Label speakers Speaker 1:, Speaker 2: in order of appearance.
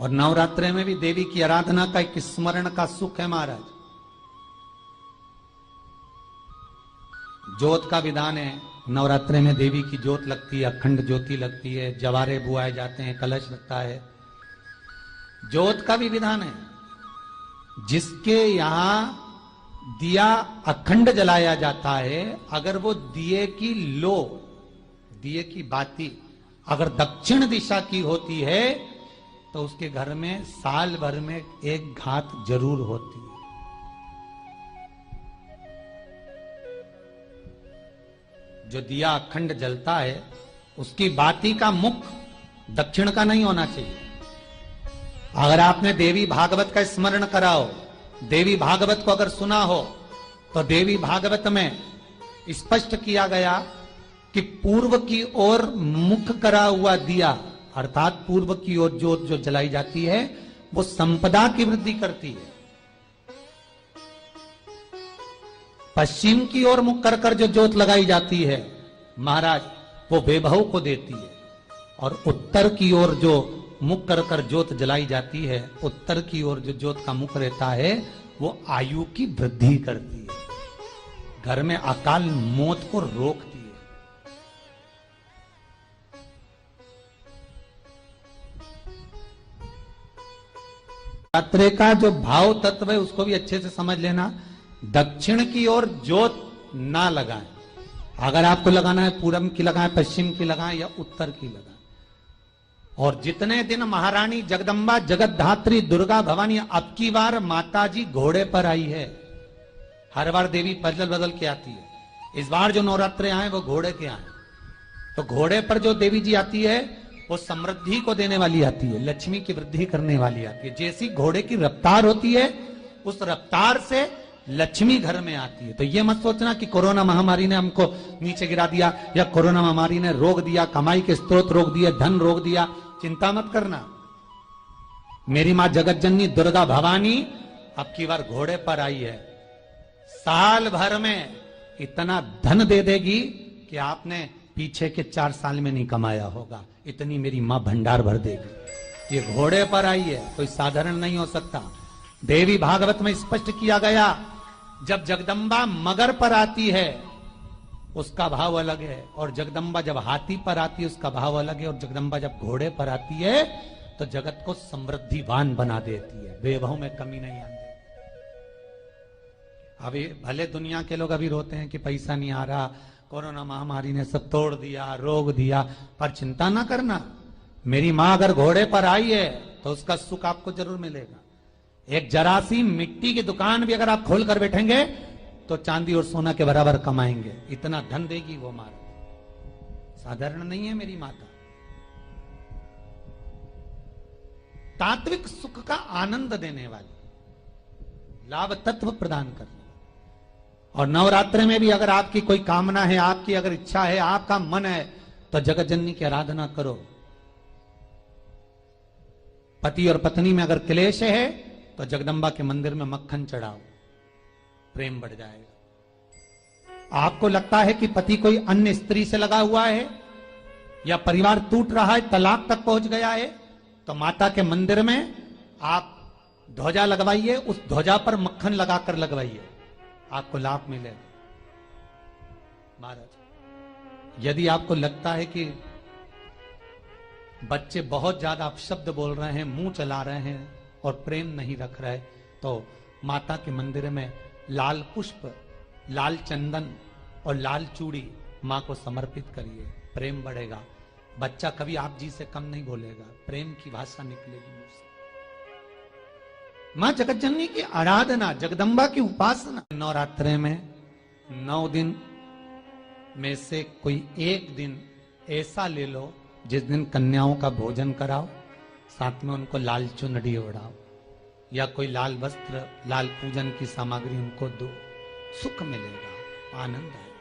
Speaker 1: और नवरात्रे में भी देवी की आराधना का एक स्मरण का सुख है महाराज। ज्योत का विधान है, नवरात्रे में देवी की ज्योत लगती है, अखंड ज्योति लगती है, जवारे बुआए जाते हैं, कलश लगता है। ज्योत का भी विधान है। जिसके यहां दिया अखंड जलाया जाता है, अगर वो दिए की लो, दिए की बाती अगर दक्षिण दिशा की होती है तो उसके घर में साल भर में एक घात जरूर होती है। जो दिया अखंड जलता है उसकी बाती का मुख दक्षिण का नहीं होना चाहिए। अगर आपने देवी भागवत का स्मरण करा हो, देवी भागवत को अगर सुना हो, तो देवी भागवत में स्पष्ट किया गया कि पूर्व की ओर मुख करा हुआ दिया, अर्थात पूर्व की ओर ज्योत जो जलाई जाती है वो संपदा की वृद्धि करती है। पश्चिम की ओर मुख कर कर जो ज्योत लगाई जाती है महाराज, वो वैभव को देती है। और उत्तर की ओर जो मुख कर कर ज्योत जलाई जाती है, उत्तर की ओर जो ज्योत का मुख रहता है वो आयु की वृद्धि करती है, घर में अकाल मौत को रोकती है। नवरात्रे का जो भाव तत्व है उसको भी अच्छे से समझ लेना। दक्षिण की ओर ज्योत ना लगाएं। अगर आपको लगाना है पूरब की लगाएं, पश्चिम की लगाएं या उत्तर की लगाएं। और जितने दिन महारानी जगदम्बा जगतधात्री दुर्गा भवानी, अब की बार माता जी घोड़े पर आई है। हर बार देवी बदल बदल के आती है, इस बार जो नवरात्रे आए वो घोड़े के आए। तो घोड़े पर जो देवी जी आती है वो समृद्धि को देने वाली आती है, लक्ष्मी की वृद्धि करने वाली आती है। जैसी घोड़े की रफ्तार होती है उस रफ्तार से लक्ष्मी घर में आती है। तो ये मत सोचना कि कोरोना महामारी ने हमको नीचे गिरा दिया या कोरोना महामारी ने रोक दिया, कमाई के स्रोत रोक दिए, धन रोक दिया। चिंता मत करना। मेरी मां जगत जननी दुर्गा भवानी अब की बार घोड़े पर आई है। साल भर में इतना धन दे देगी कि आपने पीछे के 4 साल में नहीं कमाया होगा, इतनी मेरी मां भंडार भर देगी। ये घोड़े पर आई है, कोई साधारण नहीं हो सकता। देवी भागवत में स्पष्ट किया गया, जब जगदम्बा मगर पर आती है उसका भाव अलग है, और जगदम्बा जब हाथी पर आती है उसका भाव अलग है, और जगदम्बा जब घोड़े पर आती है तो जगत को समृद्धिवान बना देती है, वैभव में कमी नहीं आती। अभी भले दुनिया के लोग अभी रोते हैं कि पैसा नहीं आ रहा, कोरोना महामारी ने सब तोड़ दिया, रोक दिया, पर चिंता ना करना। मेरी मां अगर घोड़े पर आई है तो उसका सुख आपको जरूर मिलेगा। एक जरा सी मिट्टी की दुकान भी अगर आप खोल कर बैठेंगे तो चांदी और सोना के बराबर कमाएंगे, इतना धन देगी वो मारा। साधारण नहीं है मेरी माता। तात्विक सुख का आनंद देने वाली, लाभ तत्व प्रदान करने। और नवरात्रे में भी अगर आपकी कोई कामना है, आपकी अगर इच्छा है, आपका मन है, तो जगत जननी की आराधना करो। पति और पत्नी में अगर क्लेश है तो जगदम्बा के मंदिर में मक्खन चढ़ाओ, प्रेम बढ़ जाएगा। आपको लगता है कि पति कोई अन्य स्त्री से लगा हुआ है या परिवार टूट रहा है, तलाक तक पहुंच गया है, तो माता के मंदिर में आप ध्वजा लगवाइए, उस ध्वजा पर मक्खन लगाकर लगवाइए, आपको लाभ मिलेगा। महाराज, यदि आपको लगता है कि बच्चे बहुत ज्यादा अपशब्द बोल रहे हैं, मुंह चला रहे हैं और प्रेम नहीं रख रहे, तो माता के मंदिर में लाल पुष्प, लाल चंदन और लाल चूड़ी मां को समर्पित करिए, प्रेम बढ़ेगा। बच्चा कभी आप जी से कम नहीं बोलेगा, प्रेम की भाषा निकलेगी मुंह से। मां जगतजननी की आराधना, जगदम्बा की उपासना। नवरात्रे में 9 दिन में से कोई एक दिन ऐसा ले लो जिस दिन कन्याओं का भोजन कराओ, साथ में उनको लाल चुनरी ओढ़ाओ या कोई लाल वस्त्र, लाल पूजन की सामग्री उनको दो, सुख मिलेगा, आनंद आएगा।